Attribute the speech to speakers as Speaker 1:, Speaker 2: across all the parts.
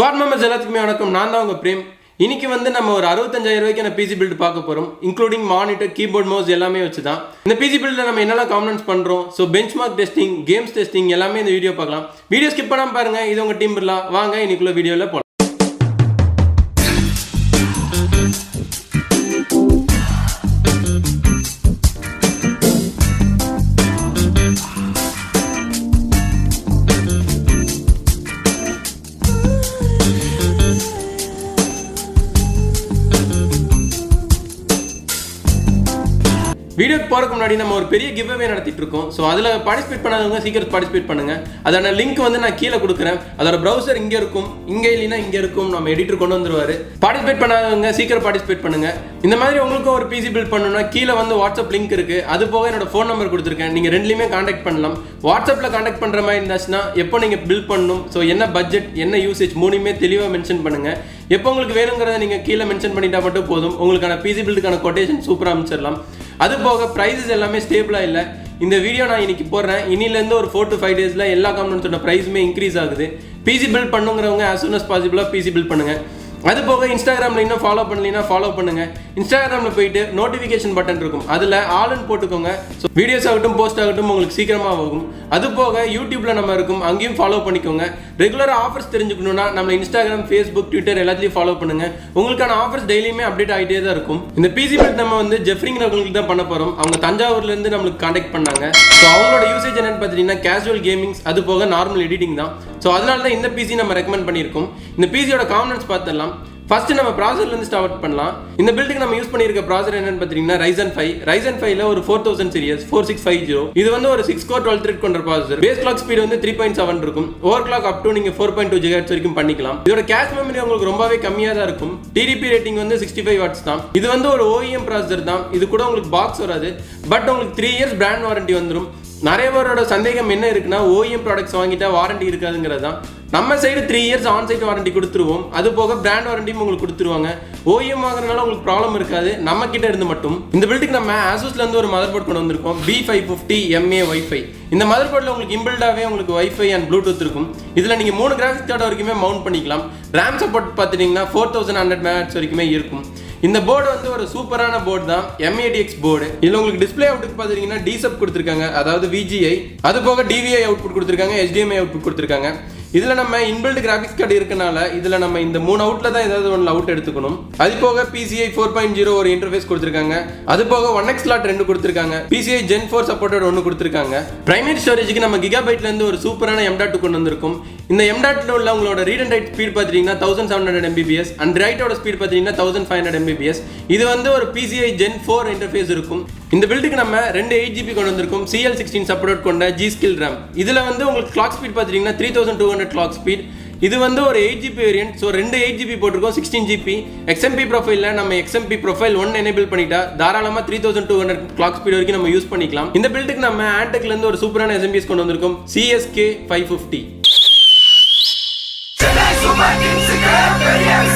Speaker 1: Squad members எல்லாத்துக்குமே வணக்கம். நான் தான் உங்கள் பிரேம். இன்னைக்கு நம்ம ஒரு 65,000 ரூபாய்க்கு பிசி பில்ட் பார்க்க போகிறோம். இன்க்ளூடிங் மானிட்டர், கீபோர்ட், மவுஸ் எல்லாமே வச்சு தான். இந்த பிசி பில்டில் நம்ம என்னெல்லாம் காம்பனன்ட்ஸ் பண்ணுறோம், so bench mark testing, games testing எல்லாமே இந்த வீடியோ பார்க்கலாம். வீடியோ ஸ்கிப் பண்ணாமல் பாருங்கள். இது உங்கள் டீம்பிர்லா. வாங்க இன்னைக்குள்ள வீடியோவில் போகலாம். வீடியோக்கு போகிறதுக்கு முன்னாடி நம்ம ஒரு பெரிய கிவ் அவே நடத்திட்டு இருக்கோம். ஸோ அதில் பார்ட்டிசிபேட் பண்ணாதவங்க சீக்கிரம் பார்ட்டிசிபேட் பண்ணுங்க. அதோட லிங்க் நான் கீழே கொடுக்குறேன். அதோட ப்ரௌசர் இங்கே இருக்கும், இங்கே இல்லைன்னா இங்கே இருக்கும். நம்ம எடிட்டர் கொண்டு வந்துருவாரு. பார்ட்டிசிபேட் பண்ணாதவங்க சீக்கிரம் பார்ட்டிசிபேட் பண்ணுங்க. இந்த மாதிரி உங்களுக்கும் ஒரு பிசி பில்ட் பண்ணணும்னா கீழே வாட்ஸ்அப் லிங்க் இருக்கு. அது போக என்னோட ஃபோன் நம்பர் கொடுத்துருக்கேன். நீங்கள் ரெண்டுலையுமே கான்டாக்ட் பண்ணலாம். வாட்ஸ்அப்பில் கான்டாக்ட் பண்ணுற மாதிரி இருந்துச்சுன்னா எப்போ நீங்கள் பில்ட் பண்ணணும், ஸோ என்ன பட்ஜெட், என்ன யூசேஜ் மூணுமே தெளிவாக மென்ஷன் பண்ணுங்க. எப்போ உங்களுக்கு வேணுங்கிறத நீங்கள் கீழே மென்ஷன் பண்ணிட்டா மட்டும் போதும். உங்களுக்கான பிசி பில்டுக்கான கொட்டேஷன் சூப்பராக அமைச்சிடலாம். அது போக ப்ரைஸஸ் எல்லாமே ஸ்டேபிளாக இல்லை. இந்த வீடியோ நான் இன்னைக்கு போடுறேன். இன்னிலேருந்து ஒரு 4 to 5 டேஸில் எல்லா காம்பனன்ட்ஸோட ப்ரைஸுமே இன்க்ரீஸ் ஆகுது. பிசி பில்ட் பண்ணுங்கிறவங்க as soon as possible PC build பண்ணுங்கள். அது போக இன்ஸ்டாகிராமில் இன்னும் ஃபாலோ பண்ணலைன்னா ஃபாலோ பண்ணுங்கள். இன்ஸ்டாகிராமில் போயிட்டு நோட்டிஃபிகேஷன் பட்டன் இருக்கும், அதில் ஆல்னு போட்டுக்கோங்க. ஸோ வீடியோஸ் ஆகட்டும், போஸ்ட் ஆகட்டும் உங்களுக்கு சீக்கிரமாக ஆகும். அது போக யூடியூப்பில் நம்ம இருக்கும், அங்கேயும் ஃபாலோ பண்ணிக்கோங்க. ரெகுலராக ஆஃபர்ஸ் தெரிஞ்சுக்கணுன்னா நம்ம இன்ஸ்டாகிராம், ஃபேஸ்புக், ட்விட்டர் எல்லாத்துலேயும் ஃபாலோ பண்ணுங்கள். உங்களுக்கான ஆஃபர்ஸ் டெய்லியுமே அப்டேட் ஆகிட்டே தான் இருக்கும். இந்த பிசி பில்ட் நம்ம ஜெஃப்ரிங்கிறவங்களுக்கு தான் பண்ண போகிறோம். அவங்க தஞ்சாவூர்லேருந்து நம்மளுக்கு கான்டாக்ட் பண்ணாங்க. ஸோ அவங்களோட யூசேஜ் என்னன்னு பார்த்தீங்கன்னா கேஷுவல் கேமிங்ஸ், அது போக நார்மல் எடிட்டிங் தான். ஸோ அதனால தான் இந்த பிசி நம்ம ரெக்கமெண்ட் பண்ணியிருக்கோம். இந்த பிசியோட காம்பனன்ட்ஸ் பார்த்துடலாம். ஃபர்ஸ்ட் நம்ம ப்ராசர்லேருந்து ஸ்டார்ட் பண்ணலாம். இந்த பில்டுக்கு நம்ம யூஸ் பண்ணியிருக்க ப்ராசர் என்னன்னு பார்த்தீங்கன்னா Ryzen 5ல ஒரு 4000 சீரிஸ் 4650. இது ஒரு 6 core 12 thread கொண்ட ப்ராசர். பேஸ் கிளாக் ஸ்பீடு 3.7 இருக்கும். ஓவர் கிளாக் அப் டு நீங்க 4.2 GHz வரைக்கும் பண்ணிக்கலாம். இதோட கேஷ் மெமரி உங்களுக்கு ரொம்பவே கம்மியா தான் இருக்கும். டிடிபி ரேட்டிங் 65 வாட்ஸ் தான். இது ஒரு OEM ப்ராசர் தான். இது கூட உங்களுக்கு பாக்ஸ் வராது. பட் உங்களுக்கு 3 years பிராண்ட் வாரண்டி வந்துடும். நிறைய பேரோட சந்தேகம் என்ன இருக்குன்னா OEM ப்ராடக்ட்ஸ் வாங்கிட்டா வாரண்டி இருக்காதுங்கிறது தான். நம்ம side 3 years on site warranty கொடுத்துருவோம். அது போக பிராண்ட் வாரண்டியும் உங்களுக்கு கொடுத்துருவாங்க. OEM வாங்குறதுனால உங்களுக்கு ப்ராப்ளம் இருக்காது, நம்ம கிட்ட இருந்து மட்டும். இந்த பில்டுக்கு நம்ம ஆசூஸ்லேருந்து ஒரு மதர் போர்ட் கொண்டு வந்திருக்கோம், B550 MA வைஃபை. இந்த மதர் போர்டில் உங்களுக்கு இம்பில்டாகவே உங்களுக்கு வைஃபை அண்ட் ப்ளூடூத் இருக்கும். இதில் நீங்கள் 3 கிராஃபிக்ஸ் கார்டு வரைக்குமே மவுண்ட் பண்ணிக்கலாம். ரேம் சப்போர்ட் பார்த்துட்டிங்கன்னா 4100 MHz வரைக்குமே இருக்கும். இந்த போர்டு ஒரு சூப்பரான போர்டு தான், MADX போர்டு. இதில் உங்களுக்கு டிஸ்பிளே அவுட்டுக்கு பார்த்துட்டீங்கன்னா டிசப் கொடுத்துருக்காங்க, அதாவது VGA. அது போக DVI அவுட்புட் கொடுத்துருக்காங்க, HDMI அவுட்புட் கொடுத்துருக்காங்க. இதில் நம்ம இன்பில்ட் கிராஃபிக்ஸ் கார்டு இருக்கனால இதில் நம்ம இந்த 3 அவுட்ல தான் ஏதாவது ஒன்று அவுட் எடுத்துக்கணும். அது போக PCI 4.0 ஒரு இன்டர்ஃபேஸ் கொடுத்துருக்காங்க. அது போக 1x ஸ்லாட் 2 கொடுத்துருக்காங்க. PCI Gen 4 சப்போர்ட்டட் 1 கொடுத்துருக்காங்க. பிரைமரி ஸ்டோரேஜுக்கு நம்ம கிகாபைட்லேருந்து ஒரு சூப்பரான M.2 கொண்டு வந்திருக்கும். இந்த M.2 உள்ள உங்களோட ரீட் அண்ட் ரைட் ஸ்பீட் பார்த்தீங்கன்னா 1700 Mbps அண்ட் ரைட்டோட ஸ்பீட் பார்த்தீங்கன்னா 1500 Mbps. இது ஒரு PCI Gen 4 இன்டர்ஃபேஸ் இருக்கும். இந்த பில்டுக்கு நம்ம 2 8GB கொண்டு வந்திருக்கும். CL16 சப்போர்ட் கொண்ட G-Skill RAM. இதில் உங்களுக்கு கிளாக் ஸ்பீட் பார்த்தீங்கன்னா 3200 கிளாக் ஸ்பீட். இது ஒரு 8GB வேரியன்ட். ஸோ 2 8GB போட்டிருக்கோம், 16GB. XMP ப்ரொஃபைலில் நம்ம XMP ப்ரொஃபைல் 1 எனேபிள் பண்ணிட்டா தாராளமாக 3200 கிளாக் ஸ்பீட் வரைக்கும் நம்ம யூஸ் பண்ணிக்கலாம். இந்த பில்டுக்கு நம்ம ஆன்டெக்லேருந்து ஒரு சூப்பரான SMBS கொண்டு வந்திருக்கோம், CSK 550.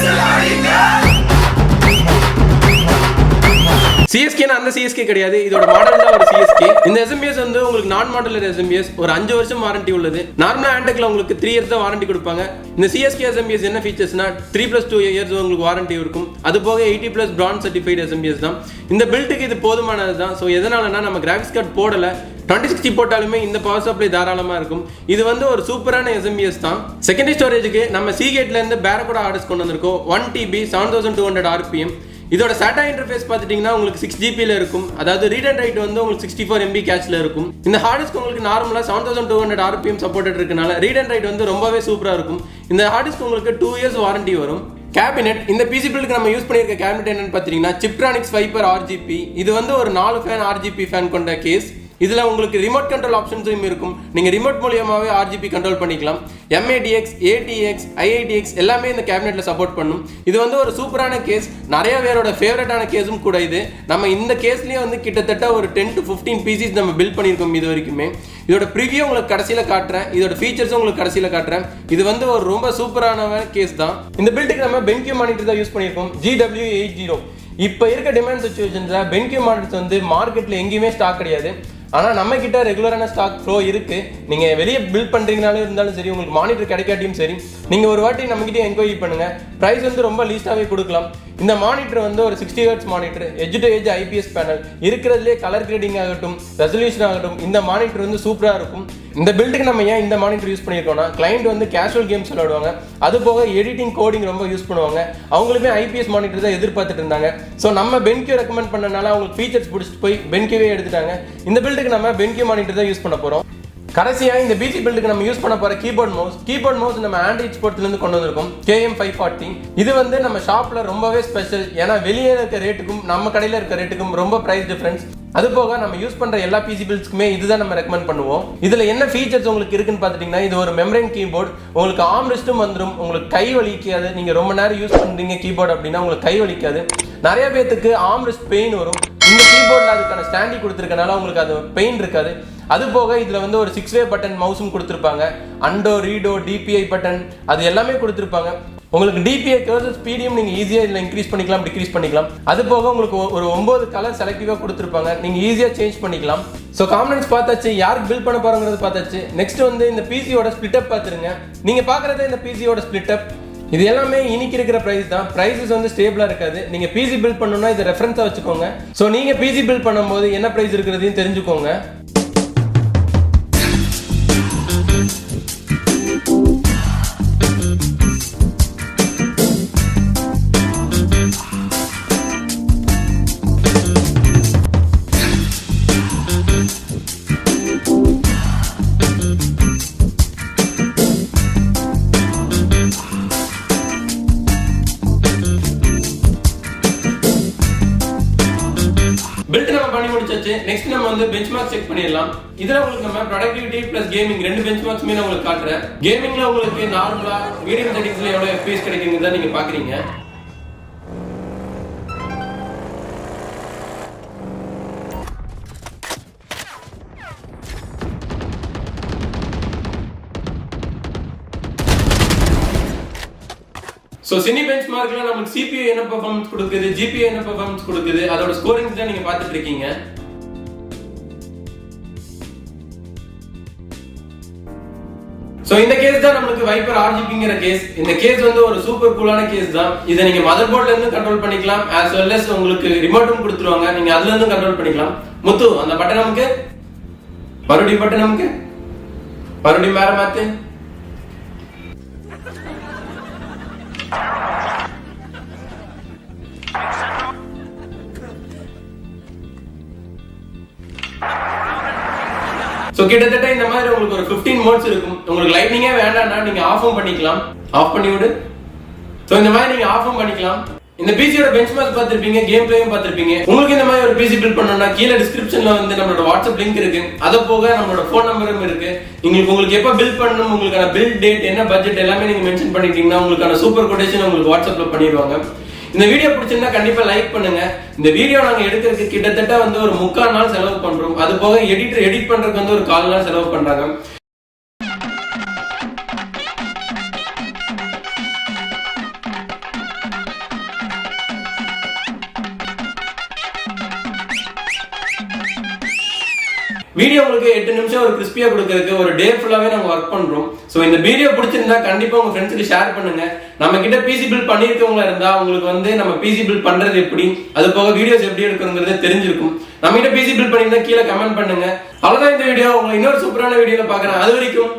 Speaker 1: CSK அந்த CSK கிடையாது, இதோட மாடல் தான் ஒரு CSK. இந்த SMBS உங்களுக்கு நான் மாடலர் SMBS, ஒரு 5 வருஷம் வாரண்டி உள்ளது. நார்மலா ஆன்டெக்ல உங்களுக்கு 3 years தான் வாரண்டி கொடுப்பாங்க. இந்த CSK SMBS என்ன ஃபீச்சர்ஸ்னா 3+2 years உங்களுக்கு வாரண்டி இருக்கும். அது போக 80+ பிராண்ட் சர்டிஃபைட் SMBS தான். இந்த பில்டுக்கு இது போதுமானது தான். ஸோ எதனாலனா நம்ம கிராஃபிக்ஸ் கார்டு போடல, 2060 போட்டாலுமே இந்த பவர் சப்ளை தாராளமா இருக்கும். இது ஒரு சூப்பரான SMBS தான். செகண்டரி ஸ்டோரேஜுக்கு நம்ம Seagateல இருந்து பேரகோடா ஹார்ட் கொண்டு வந்திருக்கோம், 1TB 7200 RPM. இதோட SATA இன்டர்ஃபேஸ் பார்த்துட்டீங்கன்னா உங்களுக்கு 6GB இருக்கும். அதாவது ரீட் அண்ட் ரைட் உங்களுக்கு 64 MB கேஷ்ல இருக்கும். இந்த ஹார்ட் டிஸ்க் உங்களுக்கு நார்மலா 7200 RPM சப்போர்ட்டட் இருக்கனால ரீட் அண்ட் ரைட் ரொம்பவே சூப்பரா இருக்கும். இந்த ஹார்ட் டிஸ்க் உங்களுக்கு 2 years வாரண்டி வரும். கேபினெட், இந்த பிசி பில்டுக்கு நம்ம யூஸ் பண்ணியிருக்க கேபினெட் என்னன்னு பார்த்தீங்கன்னா Chiptronics Viper RGP. இது ஒரு 4 ஃபேன் RGP ஃபேன் கொண்ட கேஸ். இதில் உங்களுக்கு ரிமோட் கண்ட்ரோல் ஆப்ஷன்ஸும் இருக்கும். நீங்கள் ரிமோட் மூலியமாகவே RGP கண்ட்ரோல் பண்ணிக்கலாம். MADX, ATX, IITX எல்லாமே இந்த கேபினெட்டில் சப்போர்ட் பண்ணும். இது ஒரு சூப்பரான கேஸ், நிறைய பேரோட ஃபேவரட்டான கேஸும் கூட. இது நம்ம இந்த கேஸ்லேயே கிட்டத்தட்ட ஒரு 10 to 15 பீசஸ் நம்ம பில்ட் பண்ணியிருக்கோம் இது வரைக்குமே. இதோட ப்ரிவியூ உங்களுக்கு கடைசியில் காட்டுறேன், இதோட ஃபீச்சர்ஸும் உங்களுக்கு கடைசியில் காட்டுறேன். இது ஒரு ரொம்ப சூப்பரான கேஸ் தான். இந்த பில்டுக்கு நம்ம பென்கியூ மானிட்டர் தான் யூஸ் பண்ணியிருக்கோம், GW80. இப்போ இருக்க டிமாண்ட் சுச்சுவேஷன்ஸில் பென்கியூ மானிட்டர்ஸ் மார்க்கெட்டில் எங்கேயுமே ஸ்டாக் கிடையாது. ஆனால் நம்ம கிட்ட ரெகுலரான ஸ்டாக் ஃப்ளோ இருக்குது. நீங்கள் வெளியே பில்ட் பண்ணுறீங்கனாலும் இருந்தாலும் சரி, உங்களுக்கு மானிட்டர் கிடைக்காட்டியும் சரி, நீங்க ஒரு வாட்டி நம்ம கிட்ட என்கொயரி பண்ணுங்க. பிரைஸ் வந்து ரொம்ப லீஸ்டாவே கொடுக்கலாம். இந்த மானிட்டர் வந்து ஒரு 60 Hz monitor, edge to edge IPS panel, இருக்கிறதுலே கலர் கிரேடிங் ஆகட்டும், ரெசல்யூஷன் ஆகட்டும், இந்த மானிட்டர் வந்து சூப்பரா இருக்கும். இந்த பில்டுக்கு நம்ம ஏன் இந்த மானிட்டர் யூஸ் பண்ணியிருக்கோம்னா, கிளைண்ட் வந்து கேஷுவல் கேம்ஸ் விளையாடுவாங்க, அது போக எடிட்டிங் கோடிங் ரொம்ப யூஸ் பண்ணுவாங்க. அவங்களுமே ஐபிஎஸ் மானிட்டர் தான் எதிர்பார்த்துட்டு இருந்தாங்க. ஸோ நம்ம பென்கியூ ரெக்கமெண்ட் பண்ணனால அவங்களுக்கு ஃபீச்சர்ஸ் பிடிச்சிட்டு போய் பென்கியூவே எடுத்துட்டாங்க. இந்த பில்டுக்கு நம்ம பென்கியூ மானிட்டர் தான் யூஸ் பண்ண போறோம். கடைசியா இந்த பிசி பில்டுக்கு நம்ம யூஸ் பண்ண போற கீபோர்ட் மவுஸ் நம்ம ஆண்ட்ராய்ட் ஸ்போர்ட்ஸ்ல இருந்து கொண்டு வந்திருக்கோம், KM540. இது வந்து நம்ம ஷாப்ல ரொம்பவே ஸ்பெஷல். ஏன்னா வெளியே இருக்க ரேட்டுக்கும் நம்ம கடையில இருக்க ரேட்டுக்கும் ரொம்ப பிரைஸ் டிஃபரன்ஸ். அது போக நம்ம யூஸ் பண்ற எல்லா பிசி பில்ட்ஸ்க்குமே இதுதான் நம்ம ரெக்கமெண்ட் பண்ணுவோம். இதுல என்ன ஃபீச்சர்ஸ் உங்களுக்கு இருக்குன்னு பாத்துட்டீங்கன்னா, இது ஒரு மெம்பரேன் கீபோர்ட், உங்களுக்கு ஆர்ம் ரெஸ்ட்டும் வந்துடும், உங்களுக்கு கை வலிக்காது. நீங்க ரொம்ப நேரம் யூஸ் பண்றீங்க கீபோர்ட் அப்படின்னா உங்களுக்கு கை வலிக்காது. நிறைய பேருக்கு ஆர்ம் ரெஸ்ட் பெயின் வரும். இந்த கீபோர்ட்ல அதுக்கான ஸ்டாண்டி கொடுத்துருக்கனால உங்களுக்கு அது பெயின் இருக்காது. அது போக இதுல வந்து ஒரு 6-way பட்டன் மவுஸும் கொடுத்துருப்பாங்க, அண்டோ ரீடோ டிபிஐ பட்டன் அது எல்லாமே கொடுத்துருப்பாங்க. உங்களுக்கு டிபிஐ கர்சர் ஸ்பீடையும் நீங்க ஈஸியா இதுல இன்க்ரீஸ் பண்ணிக்கலாம், டிக்ரீஸ் பண்ணிக்கலாம். அது போக உங்களுக்கு ஒரு 9 கலர் செலக்டிவா கொடுத்துருப்பாங்க, நீங்க ஈஸியா சேஞ்ச் பண்ணிக்கலாம். ஸோ காம்பனன்ட்ஸ் பார்த்தாச்சு, யாருக்கு பில்ட் பண்ண போறோங்கிறது பார்த்தாச்சு. நெக்ஸ்ட் வந்து இந்த பிசியோட ஸ்பிளிட் அப் பார்த்துருங்க. நீங்க பாக்குறதே இந்த பிசியோட ஸ்பிளிட் அப். இது எல்லாமே இன்னைக்கு இருக்கிற பிரைஸ் தான். பிரைஸஸ் வந்து ஸ்டேபிளா இருக்காது. நீங்க பிசி பில்ட் பண்ணணும்னா இதை ரெஃபரன்ஸா வச்சுக்கோங்க. ஸோ நீங்க பிசி பில்ட் பண்ணும்போது என்ன பிரைஸ் இருக்கிறதையும் தெரிஞ்சுக்கோங்க. பில்ட் நம்ம பண்ணி முடிச்சாச்சு. நெக்ஸ்ட் நம்ம வந்து பெஞ்ச்மார்க் செக் பண்ணிடலாம். இதுல உங்களுக்கு நம்ம ப்ரொடக்டிவிட்டி பிளஸ் கேமிங் ரெண்டு பெஞ்ச்மார்க்ஸ்மே நான் உங்களுக்கு காட்டுறேன். கேமிங்ல உங்களுக்கு நார்மலா மீடியம் செட்டிங்ஸ்ல எவ்வளவு FPS கிடைக்குங்கிறத நீங்க பாக்குறீங்க. சோ சினி பெஞ்ச்மார்க்ல நமக்கு CPU என்ன பெர்ஃபார்மன்ஸ் கொடுக்குது, GPU என்ன பெர்ஃபார்மன்ஸ் கொடுக்குது, அதோட ஸ்கோரிங்ஸ் தான் நீங்க பார்த்துட்டு இருக்கீங்க. சோ இந்த கேஸ் தான் நமக்கு வைப்பர் RGBங்கிற கேஸ். இந்த கேஸ் வந்து ஒரு சூப்பர் கூலான கேஸ் தான். இதை நீங்க மதர் போர்ட்ல இருந்து கண்ட்ரோல் பண்ணிக்கலாம், as well as உங்களுக்கு ரிமோட்டும் கொடுத்துருவாங்க, நீங்க அதுல இருந்து கண்ட்ரோல் பண்ணிக்கலாம். முத்து அந்த பட்டன் நமக்கு மறுபடியும் பட்டன் நமக்கு மறுபடியும் வேற மாத்து. சோ கிட்டத்தட்ட இந்த மாதிரி உங்களுக்கு ஒரு 15 மோட்ஸ் இருக்கும். உங்களுக்கு லைட்னிங்கே வேண்டாம்னா நீங்க ஆஃபும் பண்ணிக்கலாம். ஆஃப் பண்ணி விடு. சோ இந்த மாதிரி நீங்க ஆஃபும் பண்ணிக்கலாம். இந்த பிசியோட பெஞ்ச்மார்க் பார்த்திருப்பீங்க, கேம் பிளேயும் பார்த்திருப்பீங்க. உங்களுக்கு இந்த மாதிரி ஒரு பிசி பில்ட் பண்ணனும்னா கீழ டிஸ்கிரிப்ஷன்ல வந்து நம்மளோட வாட்ஸ்அப் லிங்க் இருக்கு. அத போக நம்மளோட ஃபோன் நம்பரும் இருக்கு. உங்களுக்கு எப்ப பில்ட் பண்ணனும், உங்களுக்கான பில்ட் டேட், என்ன பட்ஜெட் எல்லாமே நீங்க மென்ஷன் பண்ணிட்டீங்கன்னா உங்களுக்கான சூப்பர் கோட்டேஷன் உங்களுக்கு வாட்ஸ்அப்ல பண்ணிடுவாங்க. இந்த வீடியோ பிடிச்சிருந்தா கண்டிப்பா லைக் பண்ணுங்க. இந்த வீடியோ நாங்க எடுக்கிறதுக்கு கிட்டத்தட்ட வந்து ஒரு 3/4 நாள் செலவு பண்றோம். அது போக எடிட் பண்றதுக்கு வந்து ஒரு 1/4 நாள் செலவு பண்றாங்க. வீடியோ உங்களுக்கு 8 நிமிஷம் ஒரு கிறிஸ்பியா கொடுக்கிறதுக்கு ஒரு டே ஃபுல்லாவே நாங்க வர்க் பண்றோம். சோ இந்த வீடியோ பிடிச்சிருந்தா கண்டிப்பா உங்க ஃப்ரெண்ட்ஸ்க்கு ஷேர் பண்ணுங்க. நம்ம கிட்ட பிசி பில்ட் பண்ணிருக்கவங்களா இருந்தா உங்களுக்கு வந்து நம்ம பிசி பில்ட் பண்றது எப்படி, அது போக வீடியோஸ் எப்படி எடுக்கணுங்கிறத தெரிஞ்சிருக்கும். நம்ம கிட்ட பிசி பில்ட் பண்ணிருந்தா கீழே கமெண்ட் பண்ணுங்க. அவ்வளவுதான் இந்த வீடியோ. உங்களை இன்னொரு சூப்பரான வீடியோல பாக்குறேன். அது வரைக்கும்